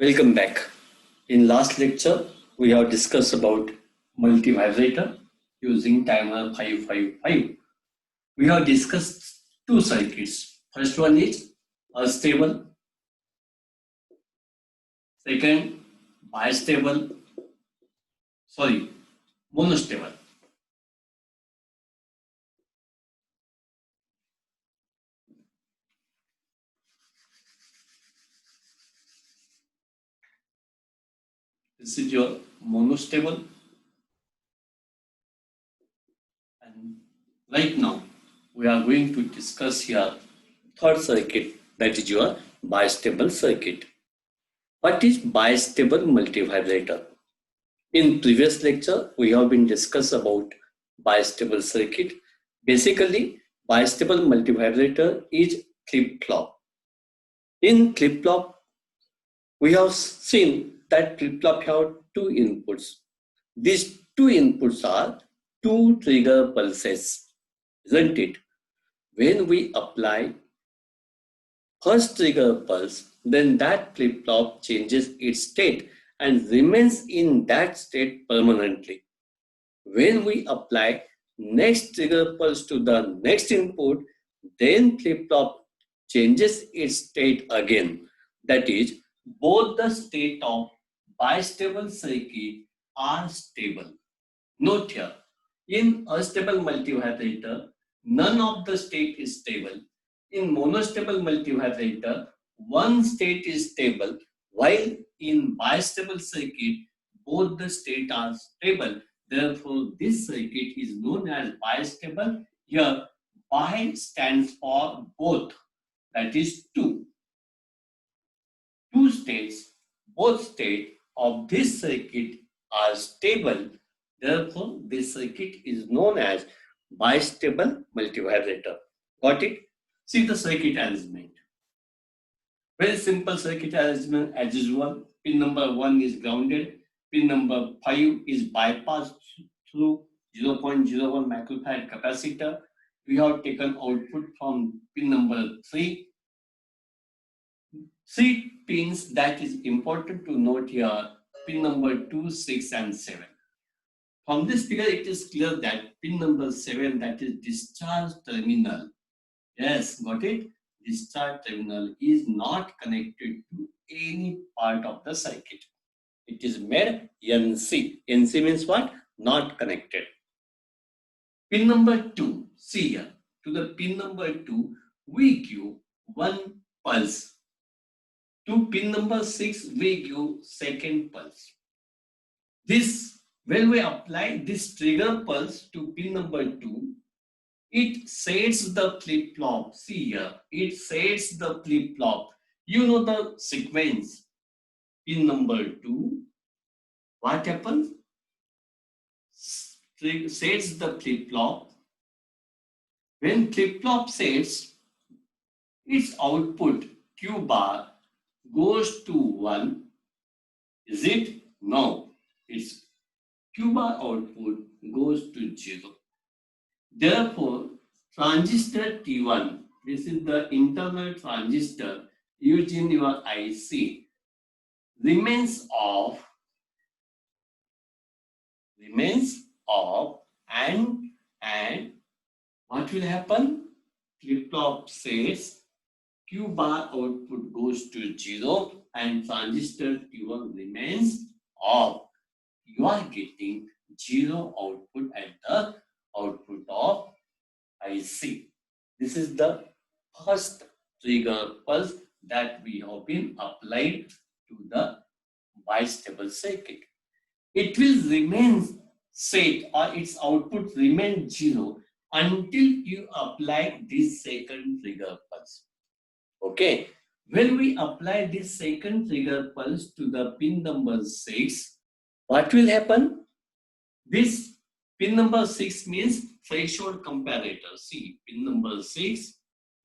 Welcome back. In last lecture, we have discussed about multivibrator using timer 555. We have discussed two circuits. First one is unstable, second bistable, monostable. This is your monostable, and right now we are going to discuss here third circuit, that is your bistable circuit. What is bistable multivibrator? In previous lecture, we have been discussed about bistable circuit. Basically, bistable multivibrator is flip-flop. In flip-flop, we have seen that flip-flop have two inputs. These two inputs are two trigger pulses, isn't it? When we apply first trigger pulse, then that flip-flop changes its state and remains in that state permanently. When we apply next trigger pulse to the next input, then flip-flop changes its state again. That is, both the state of bistable circuit are stable. Note here, in unstable multivibrator, none of the state is stable. In monostable multivibrator, one state is stable, while in bistable circuit, both the state are stable. Therefore, this circuit is known as bistable. Here, bi stands for both, that is two. Two states, both states of this circuit are stable. Therefore, this circuit is known as bistable multivibrator. Got it? See the circuit arrangement. Very simple circuit arrangement as usual. Pin number 1 is grounded. Pin number 5 is bypassed through 0.01 microfarad capacitor. We have taken output from pin number 3. 3 pins that is important to note here, pin number 2, 6 and 7. From this figure, it is clear that pin number 7, that is discharge terminal. Yes, got it? Discharge terminal is not connected to any part of the circuit. It is made NC. NC means what? Not connected. Pin number 2, see here. To the pin number 2, we give one pulse. To pin number 6, we give second pulse. This, when we apply this trigger pulse to pin number 2, it sets the flip-flop. See here, it sets the flip-flop. You know the sequence. Pin number 2, what happens? Sets the flip-flop. When flip-flop sets, its output Q bar goes to 1. Is it? No. Its Q bar output goes to 0. Therefore, transistor T1, this is the internal transistor used in your IC, remains off, and what will happen? Flip-flop says Q bar output goes to 0 and transistor T1 remains off. You are getting 0 output at the output of IC. This is the first trigger pulse that we have been applied to the bistable circuit. It will remain set or its output remain 0 until you apply this second trigger pulse. Okay, when we apply this second trigger pulse to the pin number 6, what will happen? This pin number 6 means threshold comparator. See, pin number 6,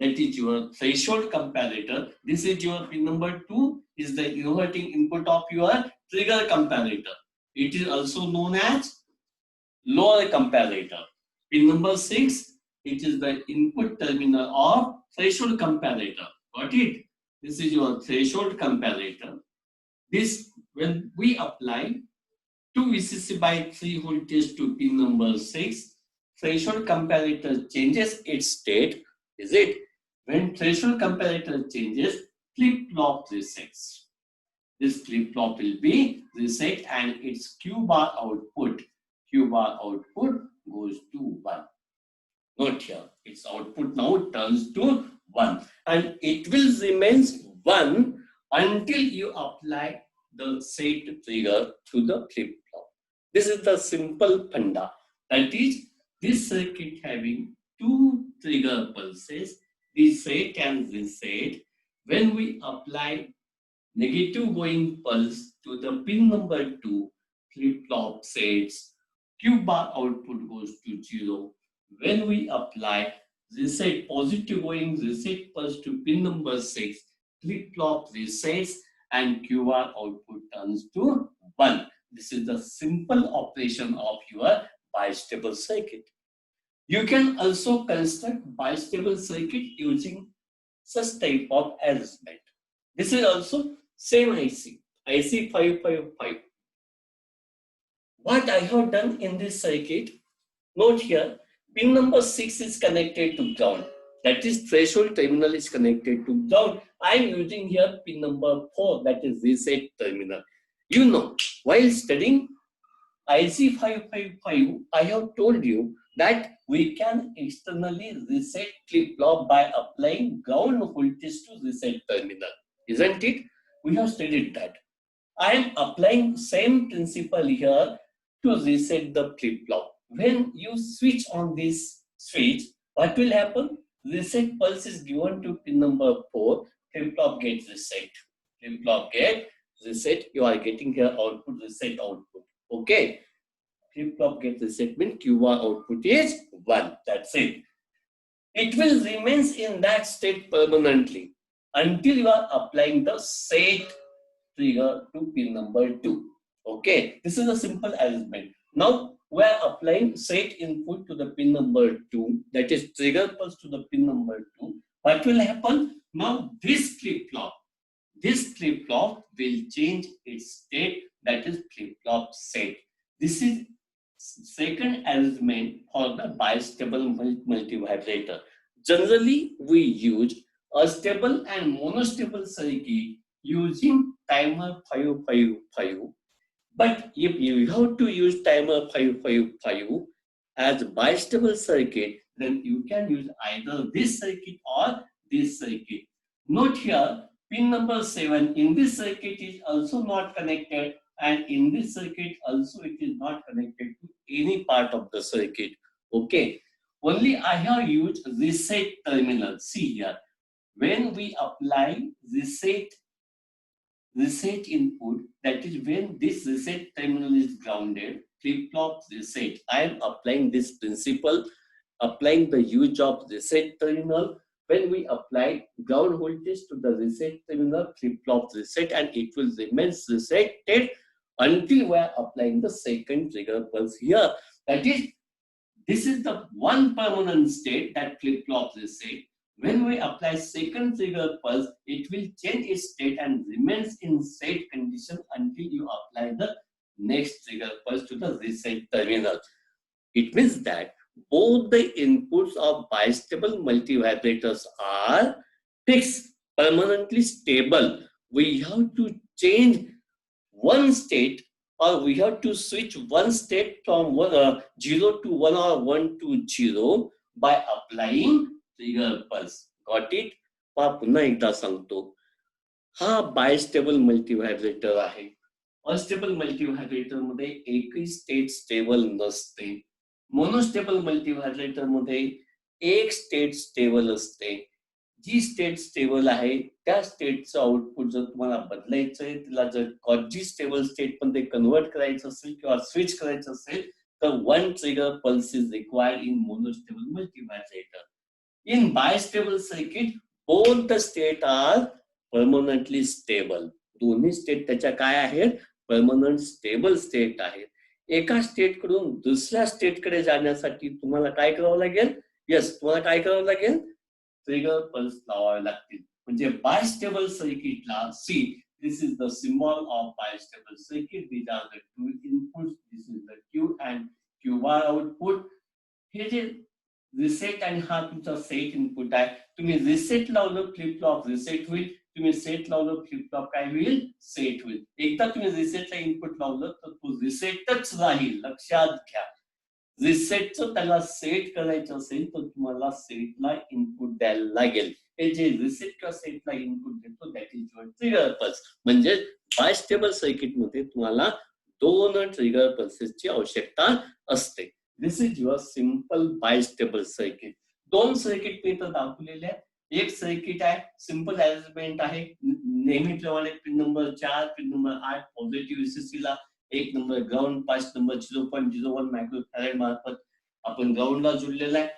that is your threshold comparator. This is your pin number 2, is the inverting input of your trigger comparator. It is also known as lower comparator. Pin number 6, it is the input terminal of threshold comparator. Got it? This is your threshold comparator. This, when we apply 2 VCC by 3 voltage to pin number 6, threshold comparator changes its state. Is it? When threshold comparator changes, flip-flop resets. This flip-flop will be reset and its Q bar output goes to 1. Note here, its output now turns to 1 and it will remain 1 until you apply the set trigger to the flip-flop. This is the simple funda. That is, this circuit having 2 trigger pulses, reset and reset. When we apply negative going pulse to the pin number 2, flip-flop sets, Q bar output goes to 0. When we apply reset positive going reset pulse to pin number 6, flip-flop resets and Q bar output turns to 1. This is the simple operation of your bistable circuit. You can also construct bistable circuit using such type of arrangement. This is also same IC 555. What I have done in this circuit, note here, pin number 6 is connected to ground. That is, threshold terminal is connected to ground. I am using here pin number 4, that is reset terminal. You know, while studying IC 555, I have told you that we can externally reset flip-flop by applying ground voltage to reset terminal. Isn't it? We have studied that. I am applying same principle here to reset the flip-flop. When you switch on this switch, what will happen? Reset pulse is given to pin number 4, flip-flop gets reset. Flip-flop get reset, you are getting here output, reset output. Okay? Flip-flop get reset means QR output is 1. That's it. It will remain in that state permanently until you are applying the set trigger to pin number 2. Okay, this is a simple arrangement. Now we are applying set input to the pin number 2, that is trigger pulse to the pin number 2. What will happen? Now this flip-flop will change its state, that is flip-flop set. This is second arrangement for the bistable multivibrator. Generally, we use a stable and monostable circuit using timer 555. But if you have to use timer 555 as bistable circuit, then you can use either this circuit or this circuit. Note here, pin number 7 in this circuit is also not connected, and in this circuit also it is not connected to any part of the circuit. Okay, only I have used reset terminal. See here, when we apply reset input, that is when this reset terminal is grounded, flip-flop reset. I am applying this principle, applying the use of reset terminal. When we apply ground voltage to the reset terminal, flip-flop reset, and it will remain resetted until we are applying the second trigger pulse here. That is, this is the one permanent state, that flip-flop reset. When we apply second trigger pulse, it will change its state and remains in set condition until you apply the next trigger pulse to the reset terminal. It means that both the inputs of bistable multivibrators are fixed, permanently stable. We have to change one state, or we have to switch one state from 0 to 1 or 1 to 0 by applying trigger pulse. Got it? पुन्हा एकदा सांगतो, हा bistable मल्टीव्हायब्रेटर आहे. Unstable मल्टीव्हायब्रेटर मध्ये एकही state stable नसते. Monostable मल्टीव्हायब्रेटर मध्ये एक स्टेट स्टेबल असते. जी स्टेट स्टेबल आहे त्या स्टेटचं आउटपुट जर तुम्हाला बदलायचंय, तिला जर कॉजी स्टेबल स्टेट मध्ये कन्वर्ट करायचं असेल किंवा स्विच करायचं असेल, तर one trigger pulse is required in monostable multivibrator. In bistable circuit, both the state are permanently stable. दोन्ही स्टेट त्याच्या काय आहेत? परमनंट स्टेबल स्टेट आहेत. एका स्टेट कडून दुसऱ्या स्टेट कडे जाण्यासाठी तुम्हाला काय करावं लागेल? यस, तुम्हाला काय करावं लागेल? ट्रिगर पल्स लावावे लागतील. म्हणजे बायस्टेबल सर्किटला सी This is the symbol of bistable circuit. These are the two inputs. This is the Q and Q bar output. हे जे रिसेट आणि हा तुमचा सेट इनपुट आहे. तुम्ही रिसेट लावलं फ्लिप फ्लॉप रिसेट होईल. तुम्ही सेट लावलं फ्लिप फ्लॉप काय होईल सेट होईल. एकदा तुम्ही रिसेटला इनपुट लावलं तर तो रिसेटच राहील. लक्षात घ्या. रिसेटचं त्याला सेट करायचं असेल तर तुम्हाला सेटला इनपुट द्यायला लागेल. हे जे रिसेट किंवा सेटला इनपुट देतो that is your trigger pulse. म्हणजे बायस्टेबल सर्किट मध्ये तुम्हाला दोन ट्रिगर पल्सेसची आवश्यकता असते. This is your simple bistable circuit. दोन सर्किट मी इथं दाखवलेले आहे. एक सर्किट आहे सिंपल अरेंजमेंट आहे नेहमीप्रमाणे pin number 4 pin number 8 positive VCC ला, एक नंबर ग्राउंड 5 नंबर 0.01 मायक्रोफॅरेड मार्फत आपण ग्राउंडला जोडलेला आहे.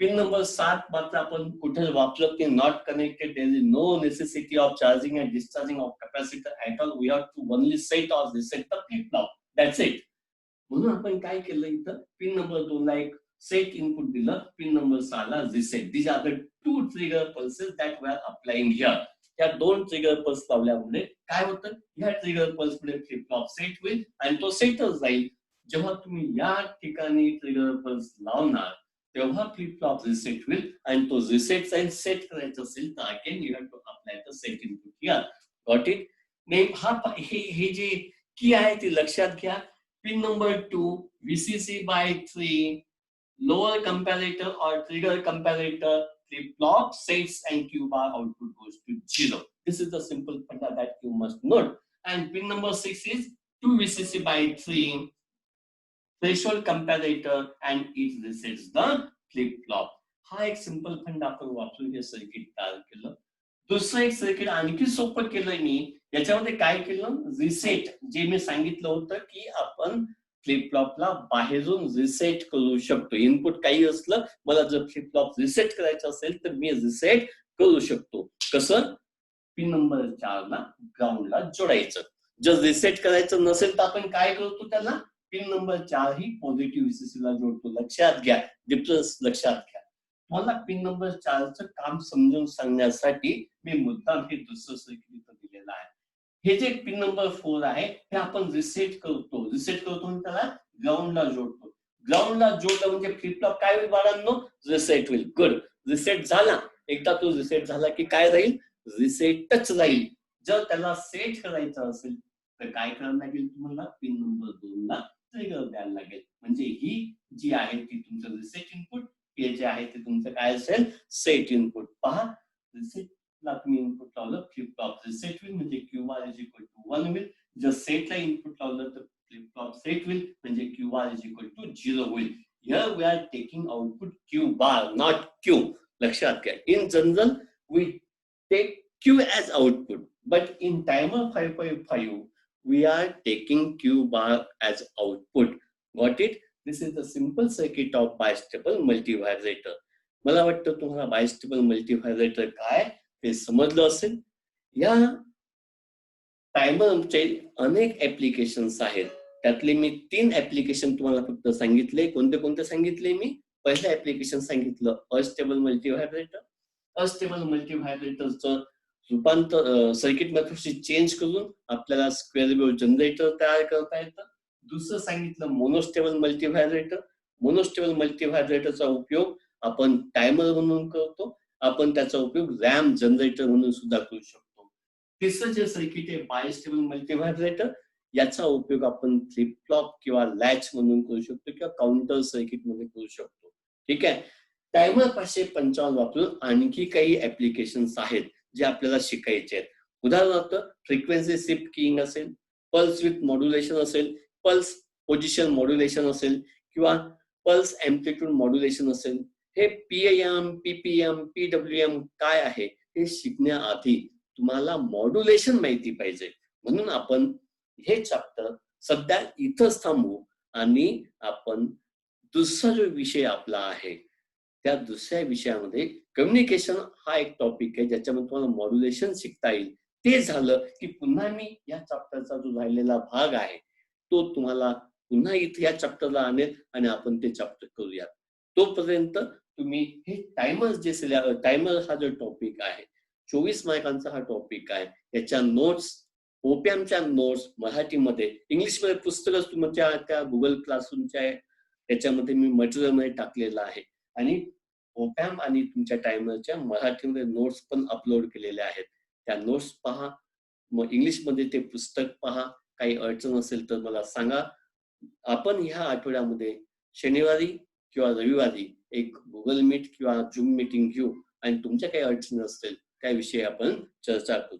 पिन नंबर 7 मात्र आपण कुठे वापरत नाही. Not connected. There is no necessity of charging and discharging of capacitor at all. We have to only set or reset the flip flop. That's it. म्हणून आपण काय केलं इथं पिन नंबर 2 ला एक सेट इनपुट दिलं. पिन नंबर 6 ला reset. These are the two trigger pulses that we are applying here. या दोन ट्रिगर पल्स लावल्यामुळे काय होतं या ट्रिगर पल्स मध्ये फ्लिप फ्लॉप सेट होईल आणि तो सेटच जाईल. जेव्हा तुम्ही या ठिकाणी ट्रिगर पल्स लावणार तेव्हा फ्लिप फ्लॉप रिसेट होईल आणि तो रिसेट जाईल. सेट करायचं असेल तर again you have to apply the set input here. Got it. हे जे की आहे ते लक्षात घ्या. Pin number 2 VCC by 3 lower comparator or trigger comparator flip flop sets and Q bar output goes to 0. This is the simple funda that you must note. And pin number 6 is 2 VCC by 3 threshold comparator and it resets the flip flop. हा एक simple फंडा आपण वापरून हे circuit तयार केलं. दुसरं एक circuit आणखी सोपं केलंय मी. याच्यामध्ये काय केलं रिसेट जे मी सांगितलं होतं की आपण फ्लिप फ्लॉपला बाहेरून रिसेट करू शकतो. इनपुट काही असलं मला जर फ्लिप फ्लॉप रिसेट करायचं असेल तर मी रिसेट करू शकतो. कसं पिन नंबर 4 ला ग्राउंडला जोडायचं. जर रिसेट करायचं नसेल तर आपण काय करतो त्याला पिन नंबर 4 ही पॉझिटिव्ह VCC ला जोडतो. लक्षात घ्या. डिफरन्स लक्षात घ्या. मला पिन नंबर 4 चं काम समजून सांगण्यासाठी मी मुद्दाम हे दुसरं सर्किट इथं दिलेलं आहे. हे जे पिन नंबर 4 आहे हे आपण रिसेट करतो. रिसेट करतो आणि त्याला ग्राउंडला जोडतो. ग्राउंडला जोडलं म्हणजे फ्लिप फ्लॉप काय होईल बाळांनो रिसेट होईल. गुड. रिसेट झाला. एकदा तो रिसेट झाला की काय राहील रिसेटच राहील. जर त्याला सेट करायचं असेल तर काय करायला लागेल तुम्हाला पिन नंबर 2 ला ट्रिगर द्यायला लागेल. म्हणजे ही जी आहे ती तुमचं रिसेट इनपुट. हे जे आहे ते तुमचं काय असेल सेट इनपुट. पहा रिसेट ला तुम्ही इनपुट लावलं फ्लिप फ्लॉप रिसेट होईल म्हणजे Q bar is equal to 1 होईल. जर सेटला इनपुट लावलं तर फ्लिप फ्लॉप सेट होईल म्हणजे Q bar is equal to 0 होईल. Here we are taking output Q bar not Q. लक्षात घ्या. In general we take Q as output but in timer 555 we are taking Q bar as output. Got it? This is the simple circuit of bistable multivibrator. मला वाटतं तुम्हाला bistable multivibrator काय ते समजलं असेल. या टायमरचे अनेक ऍप्लिकेशन्स आहेत. त्यातले मी 3 ऍप्लिकेशन तुम्हाला फक्त सांगितले. कोणते कोणते सांगितले मी. पहिलं ऍप्लिकेशन सांगितलं अस्टेबल मल्टीव्हायब्रेटर. अस्टेबल मल्टीव्हायब्रेटरचं रूपांतर सर्किट मध्ये चेंज करून आपल्याला स्क्वेअर वेव्ह जनरेटर तयार करता येतं. दुसरं सांगितलं मोनोस्टेबल मल्टीव्हायब्रेटर. मोनोस्टेबल मल्टीव्हायब्रेटरचा उपयोग आपण टायमर म्हणून करतो. आपण त्याचा उपयोग रॅम जनरेटर म्हणून सुद्धा करू शकतो. तिसरं जे सर्किट आहे बायस्टेबल मल्टीव्हायब्रेटर. याचा उपयोग आपण फ्लिप फ्लॉप किंवा लॅच म्हणून करू शकतो किंवा काउंटर सर्किट मध्ये करू शकतो. ठीक आहे. टायमर 555 वापरून आणखी काही ऍप्लिकेशन्स आहेत जे आपल्याला शिकायचे आहेत. उदाहरणार्थ फ्रिक्वेन्सी शिफ्ट किंग असेल, पल्स विथ मॉड्युलेशन असेल, पल्स पोझिशन मॉड्युलेशन असेल किंवा पल्स एम्प्लिट्यूड मॉड्युलेशन असेल. हे PAM, PPM, PWM काय आहे हे शिकण्याआधी तुम्हाला मॉड्युलेशन माहिती पाहिजे. म्हणून आपण हे चॅप्टर सध्या इथंच थांबवू आणि आपण दुसरा जो विषय आपला आहे त्या दुसऱ्या विषयामध्ये कम्युनिकेशन हा एक टॉपिक आहे ज्याच्यामध्ये तुम्हाला मॉड्युलेशन शिकता येईल. ते झालं की पुन्हा मी या चॅप्टरचा जो राहिलेला भाग आहे तो तुम्हाला पुन्हा इथे या चॅप्टरला आणेल आणि आपण ते चॅप्टर करूया. तोपर्यंत तुम्ही हे टायमर जे टायमर हा जो टॉपिक आहे 24 मार्कांचा हा टॉपिक आहे. याच्या नोट्स ओपीएमच्या नोट्स मराठीमध्ये, इंग्लिशमध्ये पुस्तकच तुमच्या त्या गुगल क्लासरूमच्या त्याच्यामध्ये मी मटेरियलमध्ये टाकलेलं आहे आणि ओपॅम आणि तुमच्या टायमरच्या मराठीमध्ये नोट्स पण अपलोड केलेल्या आहेत. त्या नोट्स पहा, मग इंग्लिशमध्ये ते पुस्तक पहा. काही अडचण असेल तर मला सांगा. आपण ह्या आठवड्यामध्ये शनिवारी किंवा रविवारी एक गुगल मीट किंवा झूम मीटिंग घेऊ आणि तुमच्या काही अडचणी असतील त्याविषयी आपण चर्चा करू.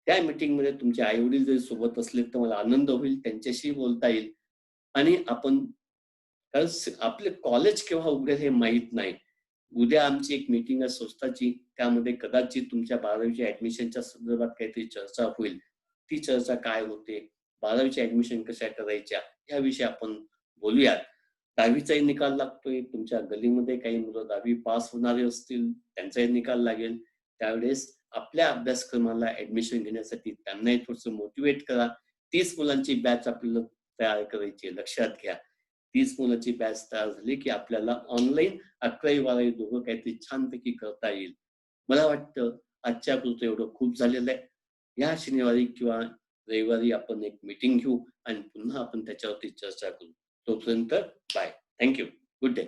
त्या मीटिंगमध्ये तुमचे आई वडील जरी सोबत असले तर मला आनंद होईल, त्यांच्याशी बोलता येईल आणि आपण आपले कॉलेज केव्हा उघडेल हे माहीत नाही. उद्या आमची एक मीटिंग आहे संस्थाची, त्यामध्ये कदाचित तुमच्या 12वीच्या ऍडमिशनच्या संदर्भात काहीतरी चर्चा होईल. ती चर्चा काय होते, 12वीच्या ऍडमिशन कशा करायच्या याविषयी आपण बोलूयात. 10वीचाही निकाल लागतोय, तुमच्या गल्लीमध्ये काही मुलं 10वी पास होणारे असतील, त्यांचाही निकाल लागेल. त्यावेळेस आपल्या अभ्यासक्रमाला ऍडमिशन घेण्यासाठी त्यांनाही थोडंसं मोटिवेट करा. 30 मुलांची बॅच आपल्याला तयार करायची आहे, लक्षात घ्या. 30 मुलांची बॅच तयार झाली की आपल्याला ऑनलाईन 11वी-12वी दोघं काहीतरी छानपैकी करता येईल. मला वाटतं आजच्या पुरतं एवढं खूप झालेलं आहे. या शनिवारी किंवा रविवारी आपण एक मीटिंग घेऊ आणि पुन्हा आपण त्याच्यावरती चर्चा करू. तोपर्यंत bye. Thank you. Good day.